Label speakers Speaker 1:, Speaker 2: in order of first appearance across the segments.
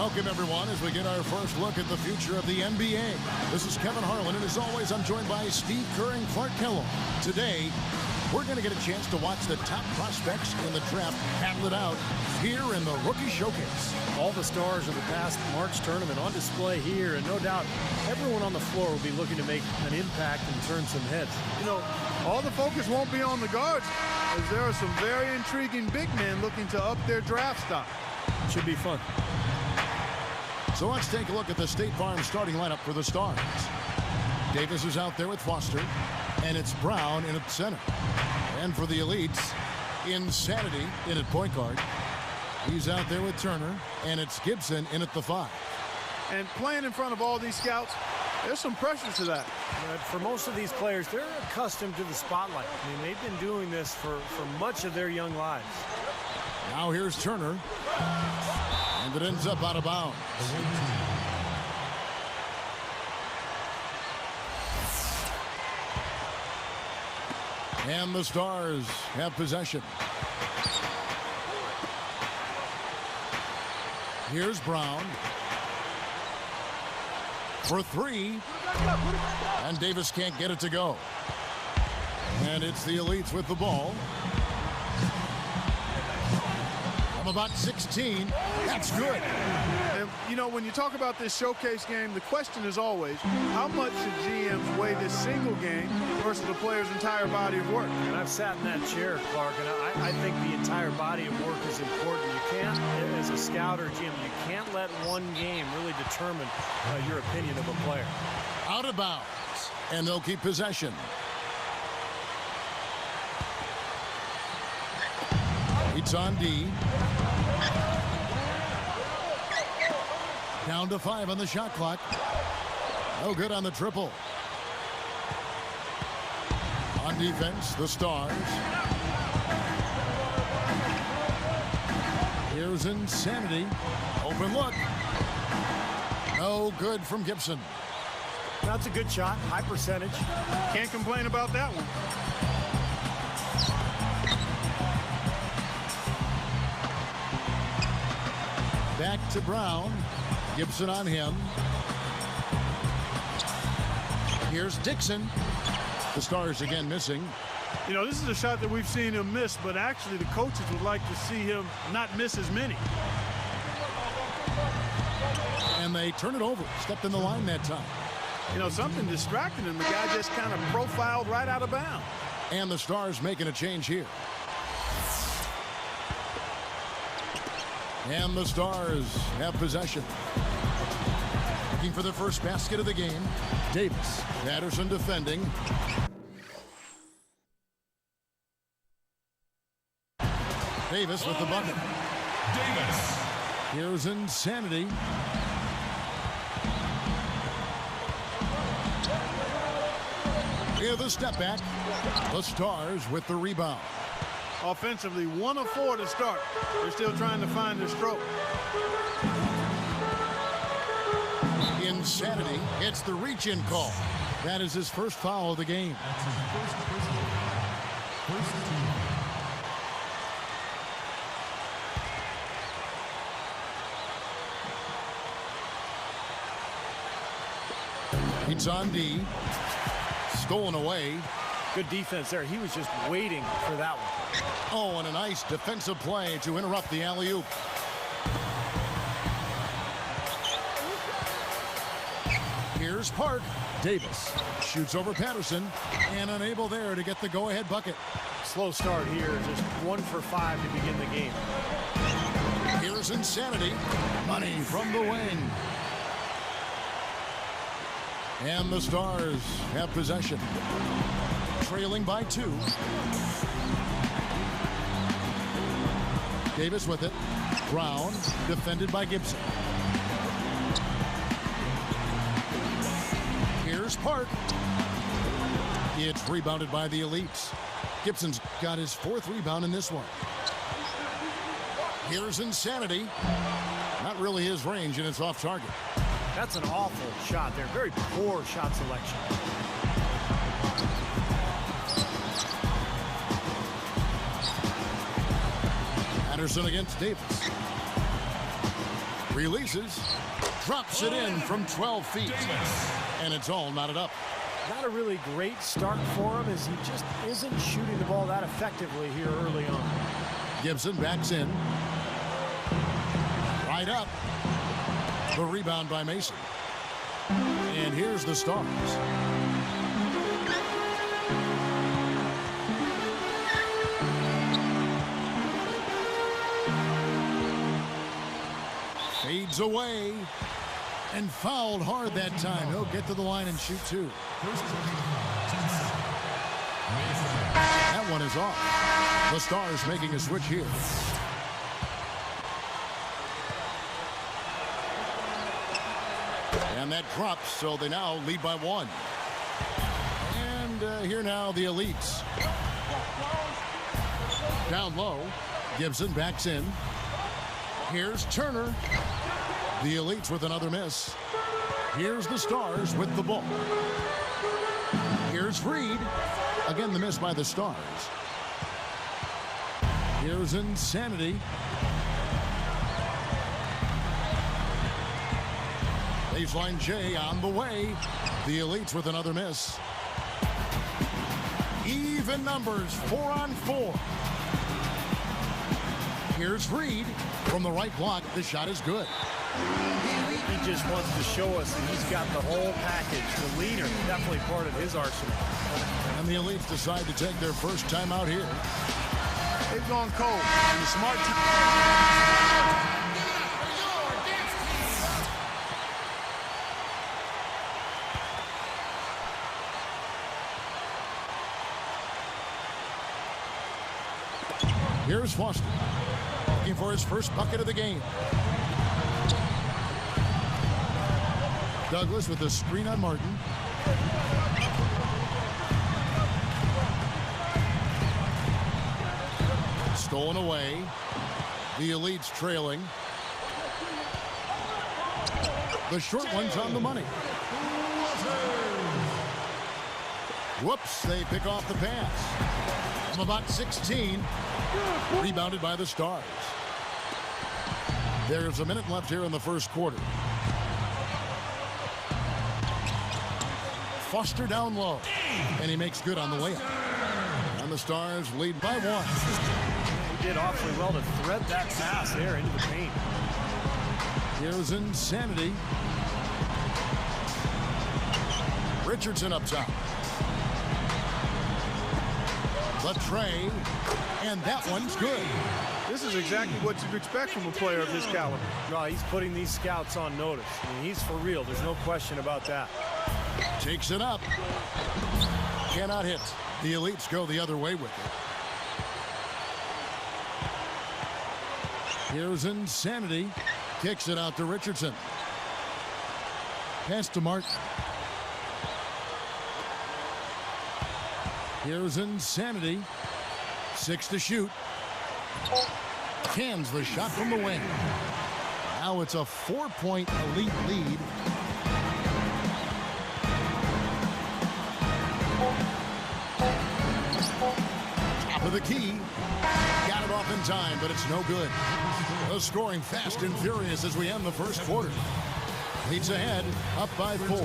Speaker 1: Welcome, everyone, as we get our first look at the future of the NBA. This is Kevin Harlan, and as always, I'm joined by Steve Kerr and Clark Kellogg. Today, we're going to get a chance to watch the top prospects in the draft battle it out here in the Rookie Showcase.
Speaker 2: All the stars of the past March tournament on display here, and no doubt everyone on the floor will be looking to make an impact and turn some heads.
Speaker 3: You know, all the focus won't be on the guards, as there are some very intriguing big men looking to up their draft stock.
Speaker 2: Should be fun.
Speaker 1: So let's take a look at the State Farm starting lineup for the Stars. Davis is out there with Foster, and it's Brown in at center. And for the Elites, Insanity in at point guard. He's out there with Turner, and it's Gibson in at the 5.
Speaker 3: And playing in front of all these scouts, there's some pressure to that.
Speaker 2: But for most of these players, they're accustomed to the spotlight. I mean, they've been doing this for much of their young lives.
Speaker 1: Now here's Turner, and it ends up out of bounds. And the Stars have possession. Here's Brown for 3, and Davis can't get it to go. And it's the Elites with the ball. From about 16, that's good.
Speaker 3: And, you know, when you talk about this showcase game, the question is always, how much should GMs weigh this single game versus the player's entire body of work?
Speaker 2: And I've sat in that chair, Clark, and I think the entire body of work is important. You can't, as a scout or GM, you can't let one game really determine your opinion of a player.
Speaker 1: Out of bounds, and they'll keep possession. It's on D. Down to 5 on the shot clock. No good on the triple. On defense, the Stars. Here's Insanity. Open look. No good from Gibson.
Speaker 2: That's a good shot. High percentage.
Speaker 3: Can't complain about that one.
Speaker 1: Back to Brown. Gibson on him. Here's Dixon. The Stars again missing.
Speaker 3: You know, this is a shot that we've seen him miss, but actually the coaches would like to see him not miss as many.
Speaker 1: And they turn it over. Stepped in the line that time.
Speaker 3: You know, something distracted him. The guy just kind of profiled right out of bounds.
Speaker 1: And the Stars making a change here. And the Stars have possession. Looking for the first basket of the game. Davis. Patterson defending. Davis with the bucket.
Speaker 4: Davis.
Speaker 1: Here's Insanity. Here the step back. The Stars with the rebound.
Speaker 3: Offensively, 1 of 4 to start. They're still trying to find their stroke.
Speaker 1: Insanity gets the reach-in call. That is his first foul of the game. It's on D. Stolen away.
Speaker 2: Good defense there. He was just waiting for that one.
Speaker 1: Oh, and a nice defensive play to interrupt the alley-oop. Here's Park. Davis shoots over Patterson and unable there to get the go-ahead bucket.
Speaker 2: Slow start here. Just 1 for 5 to begin the game.
Speaker 1: Here's Insanity. Money from the wing. And the Stars have possession. Trailing by 2. Davis with it. Brown defended by Gibson. Here's Park. It's rebounded by the Elites. Gibson's got his 4th rebound in this one. Here's Insanity. Not really his range, and it's off target.
Speaker 2: That's an awful shot there. Very poor shot selection.
Speaker 1: Patterson against Davis. Releases. Drops it in from 12 feet. And it's all knotted up.
Speaker 2: Not a really great start for him as he just isn't shooting the ball that effectively here early on.
Speaker 1: Gibson backs in. Right up. The rebound by Mason. And here's the Stars. Fades away. And fouled hard that time. He'll get to the line and shoot two. That one is off. The Stars making a switch here. And that drops, so they now lead by one. And here now the Elites. Down low. Gibson backs in. Here's Turner. The Elites with another miss. Here's the Stars with the ball. Here's Reed. Again, the miss by the Stars. Here's Insanity. Baseline J on the way. The Elites with another miss. Even numbers, 4-on-4. Here's Reed. From the right block, the shot is good.
Speaker 2: He just wants to show us that he's got the whole package. The leader, definitely part of his arsenal.
Speaker 1: And the Elites decide to take their first time out here.
Speaker 3: They've gone cold. And the smart team.
Speaker 1: Here's Foster. Looking for his first bucket of the game. Douglas with the screen on Martin. Stolen away. The Elites trailing. The short one's on the money. Whoops, they pick off the pass. From about 16. Rebounded by the Stars. There's a minute left here in the first quarter. Foster down low. And he makes good on the layup. And the Stars lead by one.
Speaker 2: He did awfully well to thread that pass there into the paint.
Speaker 1: Here's Insanity. Richardson up top. The tray. And that one's good.
Speaker 3: This is exactly what you'd expect from a player of his caliber.
Speaker 2: No, he's putting these scouts on notice. I mean, he's for real. There's no question about that.
Speaker 1: Takes it up. Cannot hit. The Elites go the other way with it. Here's Insanity. Kicks it out to Richardson. Pass to Martin. Here's Insanity. 6 to shoot. Cans the shot from the wing. Now it's a 4-point Elite lead. Top of the key. Got it off in time, but it's no good. The scoring fast and furious as we end the first quarter. Leads ahead, up by 4.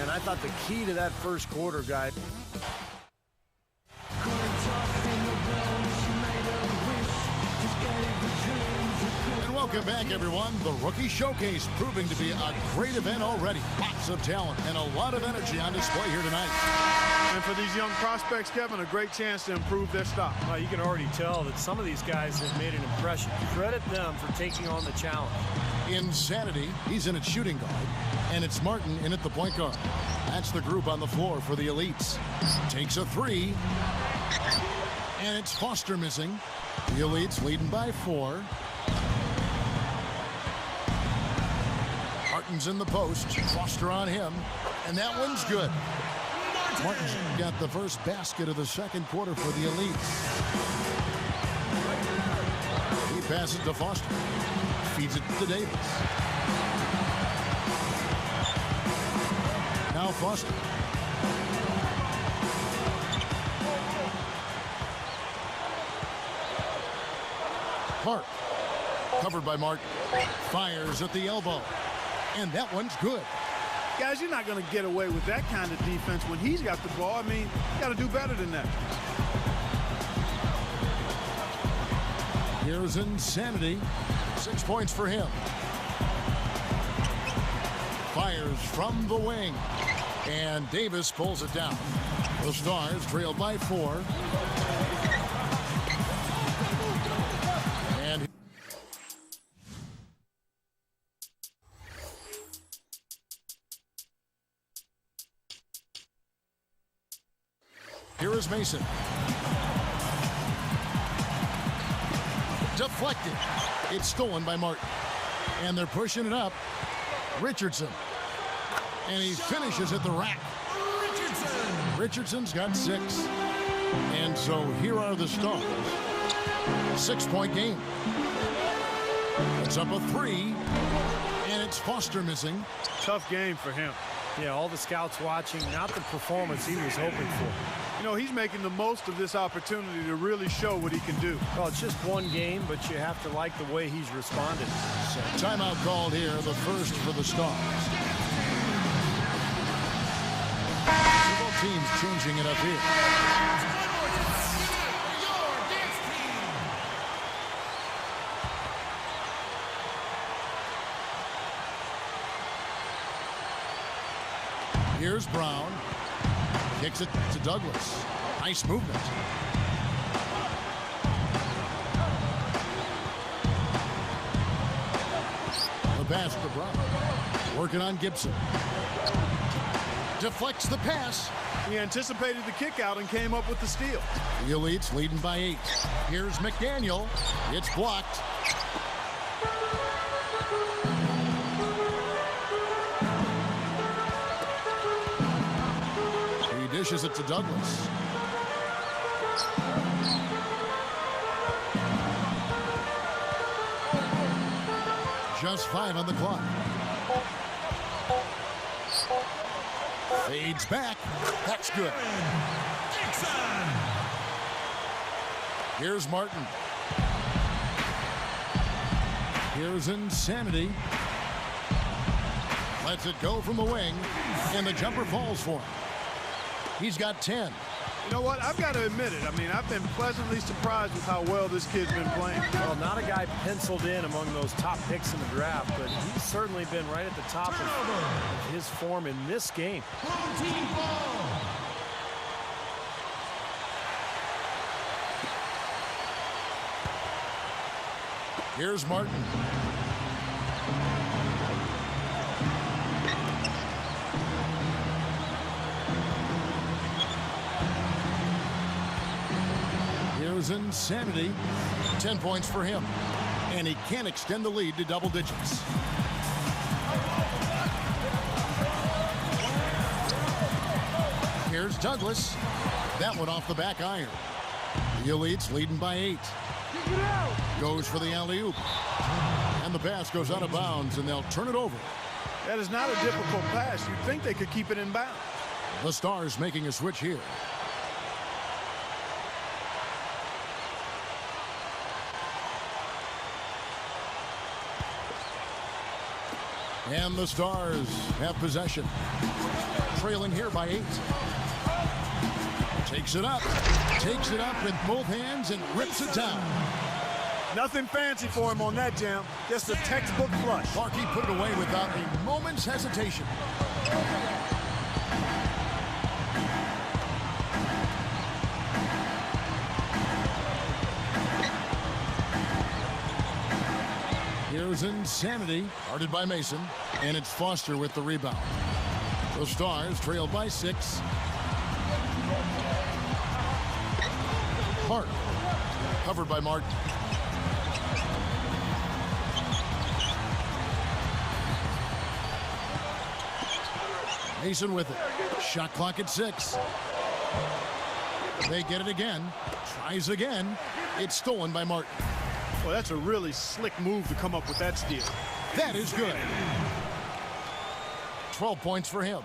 Speaker 2: And I thought the key to that first quarter, guy.
Speaker 1: Welcome back, everyone. The Rookie Showcase proving to be a great event already. Lots of talent and a lot of energy on display here tonight.
Speaker 3: And for these young prospects, Kevin, a great chance to improve their stock.
Speaker 2: Well, you can already tell that some of these guys have made an impression. Credit them for taking on the challenge.
Speaker 1: Insanity, he's in at shooting guard. And it's Martin in at the point guard. That's the group on the floor for the Elites. Takes a 3. And it's Foster missing. The Elites leading by 4. Martin's in the post. Foster on him. And that one's good. Martin's got the first basket of the second quarter for the Elites. He passes to Foster. Feeds it to Davis. Now Foster. Clark. Covered by Martin. Fires at the elbow. And that one's good.
Speaker 3: Guys, you're not going to get away with that kind of defense when he's got the ball. I mean, you got to do better than that.
Speaker 1: Here's Insanity. 6 points for him. Fires from the wing. And Davis pulls it down. The Stars trail by 4. And here is Mason. Deflected. It's stolen by Martin. And they're pushing it up. Richardson. And he finishes at the rack. Richardson's got 6. And so here are the Stars. 6-point game. It's up a 3. And it's Foster missing.
Speaker 3: Tough game for him.
Speaker 2: Yeah, all the scouts watching, not the performance he was hoping for.
Speaker 3: You know, he's making the most of this opportunity to really show what he can do.
Speaker 2: Well, it's just one game, but you have to like the way he's responded.
Speaker 1: So timeout called here, the first for the Stars. Both teams changing it up here. Here's Brown. Kicks it to Douglas. Nice movement. The pass to Brown. Working on Gibson. Deflects the pass.
Speaker 3: He anticipated the kick out and came up with the steal.
Speaker 1: The Elites leading by 8. Here's McDaniel. It's blocked. Dishes it to Douglas. Just 5 on the clock. Fades back. That's good. Here's Martin. Here's Insanity. Lets it go from the wing, and the jumper falls for him. He's got 10.
Speaker 3: You know what? I've got to admit it. I mean, I've been pleasantly surprised with how well this kid's been playing.
Speaker 2: Well, not a guy penciled in among those top picks in the draft, but he's certainly been right at the top of his form in this game.
Speaker 1: Here's Martin. Insanity. 10 points for him. And he can't extend the lead to double digits. Here's Douglas. That one off the back iron. The Elites leading by 8. Goes for the alley-oop. And the pass goes out of bounds, and they'll turn it over.
Speaker 3: That is not a difficult pass. You'd think they could keep it in bounds.
Speaker 1: The Stars making a switch here. And the Stars have possession. Trailing here by 8. Takes it up with both hands and rips it down.
Speaker 3: Nothing fancy for him on that jam. Just a textbook flush.
Speaker 1: Clarkey put it away without a moment's hesitation. Here's Insanity, guarded by Mason, and it's Foster with the rebound. The Stars trail by 6. Hart, covered by Martin. Mason with it. Shot clock at 6. They get it again. Tries again. It's stolen by Martin.
Speaker 3: Well, that's a really slick move to come up with that steal.
Speaker 1: That is good. 12 points for him.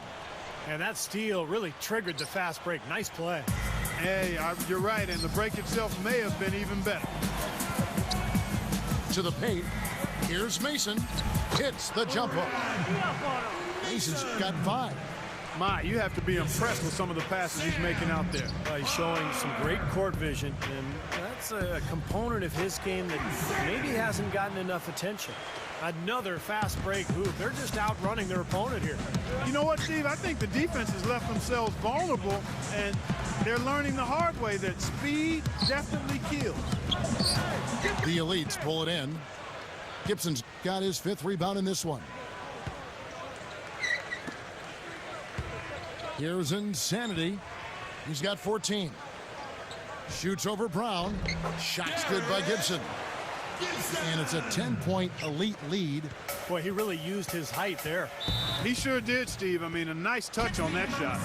Speaker 2: And that steal really triggered the fast break. Nice play.
Speaker 3: Hey, you're right, and the break itself may have been even better.
Speaker 1: to the paint. Here's Mason. Hits the jump hook. Mason's got 5.
Speaker 3: You have to be impressed with some of the passes he's making out there.
Speaker 2: He's showing some great court vision, and that's a component of his game that maybe hasn't gotten enough attention. Another fast break move. They're just outrunning their opponent here.
Speaker 3: You know what, Steve? I think the defense has left themselves vulnerable, and they're learning the hard way that speed definitely kills.
Speaker 1: The Elites pull it in. Gibson's got his 5th rebound in this one. Here's Insanity. He's got 14. Shoots over Brown. Shot's good by Gibson. And it's a 10-point Elite lead.
Speaker 2: Boy, he really used his height there.
Speaker 3: He sure did, Steve. I mean, a nice touch on that shot.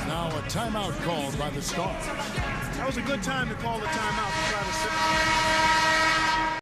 Speaker 1: Now a timeout called by the Stars.
Speaker 3: That was a good time to call the timeout to try to sit.